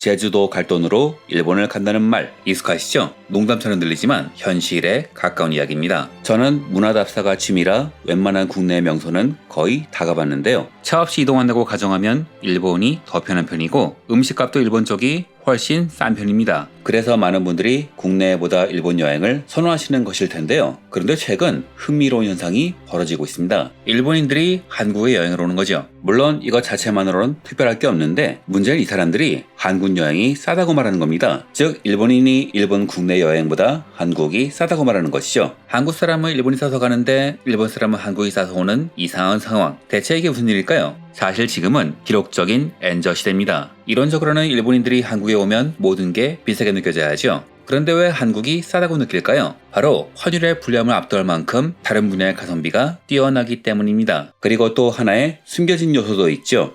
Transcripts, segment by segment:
제주도 갈 돈으로 일본을 간다는 말 익숙하시죠? 농담처럼 들리지만 현실에 가까운 이야기입니다. 저는 문화답사가 취미라 웬만한 국내 명소는 거의 다 가봤는데요. 차 없이 이동한다고 가정하면 일본이 더 편한 편이고 음식값도 일본 쪽이 훨씬 싼 편입니다. 그래서 많은 분들이 국내보다 일본 여행을 선호하시는 것일 텐데요. 그런데 최근 흥미로운 현상이 벌어지고 있습니다. 일본인들이 한국에 여행을 오는 거죠. 물론 이것 자체만으로는 특별할 게 없는데 문제는 이 사람들이 한국 여행이 싸다고 말하는 겁니다. 즉 일본인이 일본 국내 여행보다 한국이 싸다고 말하는 것이죠. 한국 사람은 일본이 싸서 가는데 일본 사람은 한국이 싸서 오는 이상한 상황. 대체 이게 무슨 일일까요? 사실 지금은 기록적인 엔저 시대입니다. 이론적으로는 일본인들이 한국에 오면 모든 게 비싸게 느껴져야 하죠. 그런데 왜 한국이 싸다고 느낄까요? 바로 환율의 불리함을 압도할 만큼 다른 분야의 가성비가 뛰어나기 때문입니다. 그리고 또 하나의 숨겨진 요소도 있죠.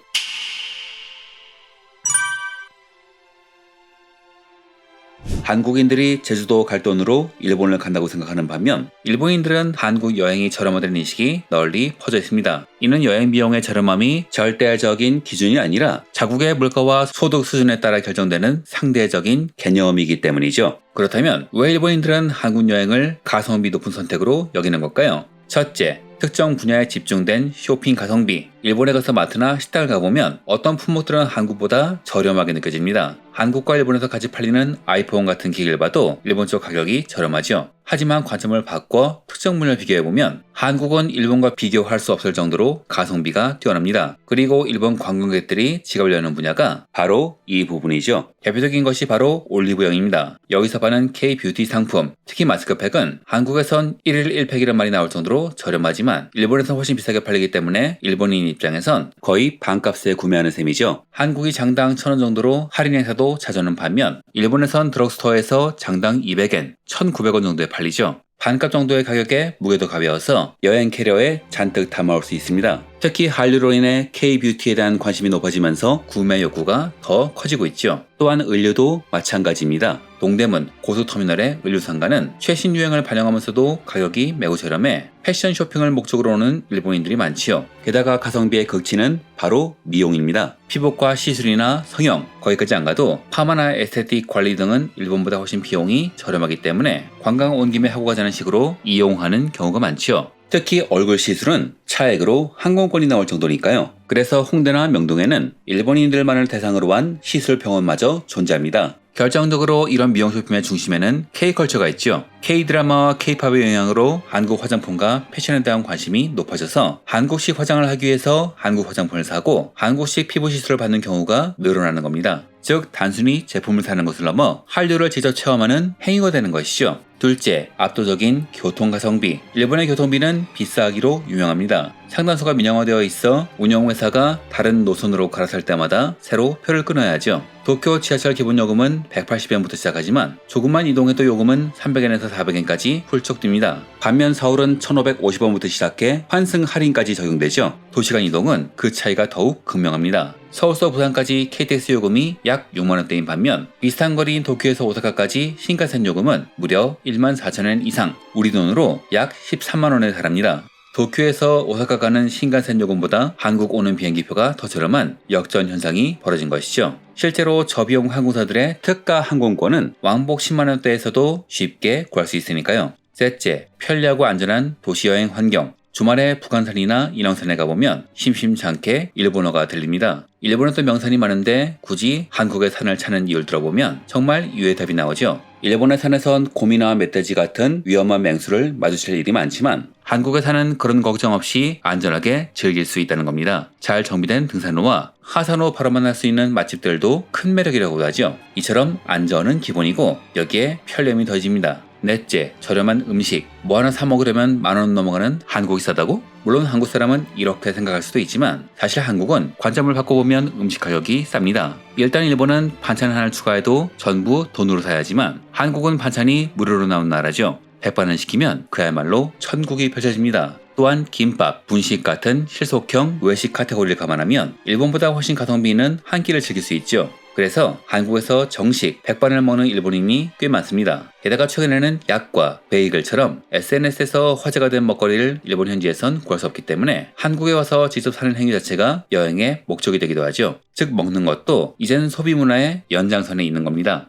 한국인들이 제주도 갈 돈으로 일본을 간다고 생각하는 반면 일본인들은 한국 여행이 저렴하다는 인식이 널리 퍼져 있습니다. 이는 여행 비용의 저렴함이 절대적인 기준이 아니라 자국의 물가와 소득 수준에 따라 결정되는 상대적인 개념이기 때문이죠. 그렇다면 왜 일본인들은 한국 여행을 가성비 높은 선택으로 여기는 걸까요? 첫째, 특정 분야에 집중된 쇼핑 가성비. 일본에 가서 마트나 식당을 가보면 어떤 품목들은 한국보다 저렴하게 느껴집니다. 한국과 일본에서 같이 팔리는 아이폰 같은 기기를 봐도 일본 쪽 가격이 저렴하죠. 하지만 관점을 바꿔 특정 분야를 비교해보면 한국은 일본과 비교할 수 없을 정도로 가성비가 뛰어납니다. 그리고 일본 관광객들이 지갑을 여는 분야가 바로 이 부분이죠. 대표적인 것이 바로 올리브영입니다. 여기서 파는 K-뷰티 상품, 특히 마스크팩은 한국에선 1일 1팩이란 말이 나올 정도로 저렴하지만 일본에선 훨씬 비싸게 팔리기 때문에 일본인 입장에선 거의 반값에 구매하는 셈이죠. 한국이 장당 1,000원 정도로 할인 행사도 자주 하는 반면 일본에선 드럭스토어에서 장당 200엔, 1,900원 정도에 팔리죠. 반값 정도의 가격에 무게도 가벼워서 여행 캐리어에 잔뜩 담아올 수 있습니다. 특히 한류로 인해 K-뷰티에 대한 관심이 높아지면서 구매 욕구가 더 커지고 있죠. 또한 의류도 마찬가지입니다. 동대문 고속터미널의 의류상가는 최신 유행을 반영하면서도 가격이 매우 저렴해 패션 쇼핑을 목적으로 오는 일본인들이 많지요. 게다가 가성비의 극치는 바로 미용입니다. 피부과 시술이나 성형, 거기까지 안 가도 파마나 에스테틱 관리 등은 일본보다 훨씬 비용이 저렴하기 때문에 관광 온 김에 하고 가자는 식으로 이용하는 경우가 많지요. 특히 얼굴 시술은 차액으로 항공권이 나올 정도니까요. 그래서 홍대나 명동에는 일본인들만을 대상으로 한 시술 병원마저 존재합니다. 결정적으로 이런 미용 쇼핑의 중심에는 K컬처가 있죠. K드라마와 K팝의 영향으로 한국 화장품과 패션에 대한 관심이 높아져서 한국식 화장을 하기 위해서 한국 화장품을 사고 한국식 피부 시술을 받는 경우가 늘어나는 겁니다. 즉 단순히 제품을 사는 것을 넘어 한류를 직접 체험하는 행위가 되는 것이죠. 둘째, 압도적인 교통 가성비. 일본의 교통비는 비싸기로 유명합니다. 상단소가 민영화되어 있어 운영회사가 다른 노선으로 갈아탈 때마다 새로 표를 끊어야 하죠. 도쿄 지하철 기본요금은 180엔부터 시작하지만 조금만 이동해도 요금은 300엔에서 400엔까지 훌쩍 뜁니다. 반면 서울은 1550원부터 시작해 환승 할인까지 적용되죠. 도시간 이동은 그 차이가 더욱 극명합니다. 서울서 부산까지 KTX 요금이 약 6만원대인 반면 비슷한 거리인 도쿄에서 오사카까지 신칸센 요금은 무려 14,000엔 이상, 우리 돈으로 약 13만원에 달합니다. 도쿄에서 오사카 가는 신칸센 요금보다 한국 오는 비행기표가 더 저렴한 역전 현상이 벌어진 것이죠. 실제로 저비용 항공사들의 특가 항공권은 왕복 10만원대에서도 쉽게 구할 수 있으니까요. 셋째, 편리하고 안전한 도시여행 환경. 주말에 북한산이나 인왕산에 가보면 심심찮게 일본어가 들립니다. 일본에도 명산이 많은데 굳이 한국의 산을 찾는 이유를 들어보면 정말 유의 답이 나오죠. 일본의 산에선 곰이나 멧돼지 같은 위험한 맹수를 마주칠 일이 많지만 한국의 산은 그런 걱정 없이 안전하게 즐길 수 있다는 겁니다. 잘 정비된 등산로와 하산후 바로 만날 수 있는 맛집들도 큰 매력이라고 하죠. 이처럼 안전은 기본이고 여기에 편리함이 더해집니다. 넷째, 저렴한 음식. 뭐 하나 사 먹으려면 10,000원 넘어가는 한국이 싸다고? 물론 한국 사람은 이렇게 생각할 수도 있지만 사실 한국은 관점을 바꿔보면 음식 가격이 쌉니다. 일단 일본은 반찬 하나를 추가해도 전부 돈으로 사야 하지만 한국은 반찬이 무료로 나온 나라죠. 100반을 시키면 그야말로 천국이 펼쳐집니다. 또한 김밥, 분식 같은 실속형 외식 카테고리를 감안하면 일본보다 훨씬 가성비 있는 한 끼를 즐길 수 있죠. 그래서 한국에서 정식 백반을 먹는 일본인이 꽤 많습니다. 게다가 최근에는 약과 베이글처럼 SNS에서 화제가 된 먹거리를 일본 현지에선 구할 수 없기 때문에 한국에 와서 직접 사는 행위 자체가 여행의 목적이 되기도 하죠. 즉 먹는 것도 이제는 소비 문화의 연장선에 있는 겁니다.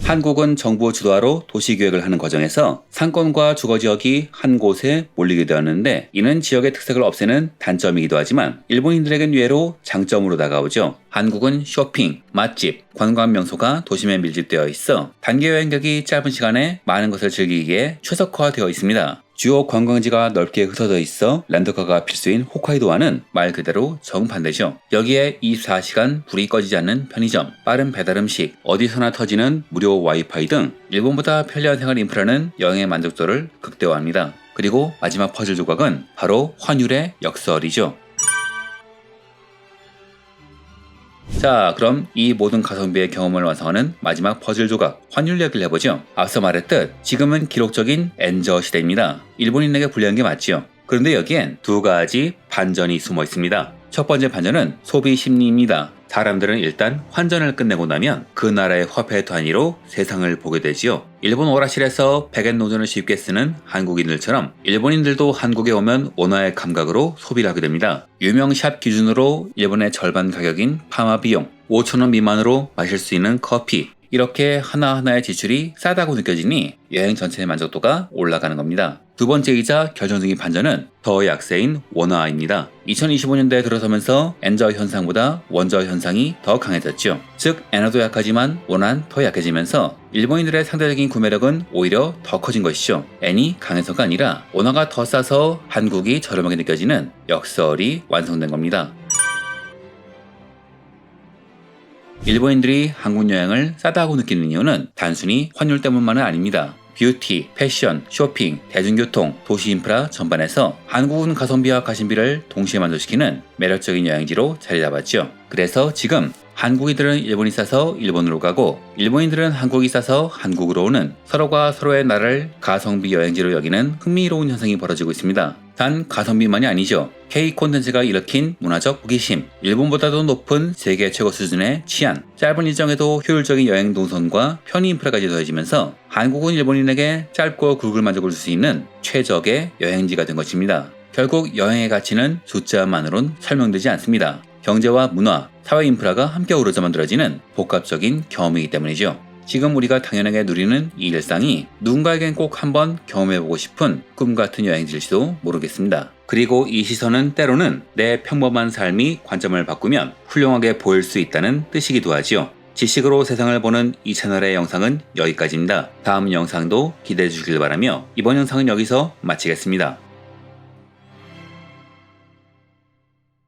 한국은 정부 주도하로 도시계획을 하는 과정에서 상권과 주거지역이 한 곳에 몰리게 되었는데 이는 지역의 특색을 없애는 단점이기도 하지만 일본인들에겐 예로 장점으로 다가오죠. 한국은 쇼핑, 맛집, 관광 명소가 도심에 밀집되어 있어 단기 여행객이 짧은 시간에 많은 것을 즐기기에 최적화되어 있습니다. 주요 관광지가 넓게 흩어져 있어 렌터카가 필수인 홋카이도와는 말 그대로 정반대죠. 여기에 24시간 불이 꺼지지 않는 편의점, 빠른 배달 음식, 어디서나 터지는 무료 와이파이 등 일본보다 편리한 생활 인프라는 여행의 만족도를 극대화합니다. 그리고 마지막 퍼즐 조각은 바로 환율의 역설이죠. 자, 그럼 이 모든 가성비의 경험을 완성하는 마지막 퍼즐 조각, 환율 이야기를 해보죠. 앞서 말했듯 지금은 기록적인 엔저 시대입니다. 일본인에게 불리한 게 맞지요. 그런데 여기엔 두 가지 반전이 숨어 있습니다. 첫 번째 반전은 소비 심리입니다. 사람들은 일단 환전을 끝내고 나면 그 나라의 화폐 단위로 세상을 보게 되지요. 일본 오락실에서 백엔 노전을 쉽게 쓰는 한국인들처럼 일본인들도 한국에 오면 원화의 감각으로 소비를 하게 됩니다. 유명 샵 기준으로 일본의 절반 가격인 파마 비용, 5,000원 미만으로 마실 수 있는 커피, 이렇게 하나하나의 지출이 싸다고 느껴지니 여행 전체의 만족도가 올라가는 겁니다. 두 번째이자 결정적인 반전은 더 약세인 원화입니다. 2025년대에 들어서면서 엔저 현상보다 원저 현상이 더 강해졌죠. 즉 엔화도 약하지만 원화는 더 약해지면서 일본인들의 상대적인 구매력은 오히려 더 커진 것이죠. 엔이 강해서가 아니라 원화가 더 싸서 한국이 저렴하게 느껴지는 역설이 완성된 겁니다. 일본인들이 한국 여행을 싸다고 느끼는 이유는 단순히 환율 때문만은 아닙니다. 뷰티, 패션, 쇼핑, 대중교통, 도시 인프라 전반에서 한국은 가성비와 가심비를 동시에 만족시키는 매력적인 여행지로 자리 잡았죠. 그래서 지금 한국인들은 일본이 싸서 일본으로 가고 일본인들은 한국이 싸서 한국으로 오는 서로가 서로의 나라를 가성비 여행지로 여기는 흥미로운 현상이 벌어지고 있습니다. 단 가성비만이 아니죠. K 콘텐츠가 일으킨 문화적 호기심, 일본보다도 높은 세계 최고 수준의 치안, 짧은 일정에도 효율적인 여행 동선과 편의 인프라까지 더해지면서 한국은 일본인에게 짧고 굵은 만족을 줄 수 있는 최적의 여행지가 된 것입니다. 결국 여행의 가치는 숫자만으론 설명되지 않습니다. 경제와 문화, 사회 인프라가 함께 어우러져 만들어지는 복합적인 경험이기 때문이죠. 지금 우리가 당연하게 누리는 이 일상이 누군가에겐 꼭 한번 경험해보고 싶은 꿈같은 여행지일지도 모르겠습니다. 그리고 이 시선은 때로는 내 평범한 삶이 관점을 바꾸면 훌륭하게 보일 수 있다는 뜻이기도 하지요. 지식으로 세상을 보는 이 채널의 영상은 여기까지입니다. 다음 영상도 기대해 주시길 바라며 이번 영상은 여기서 마치겠습니다.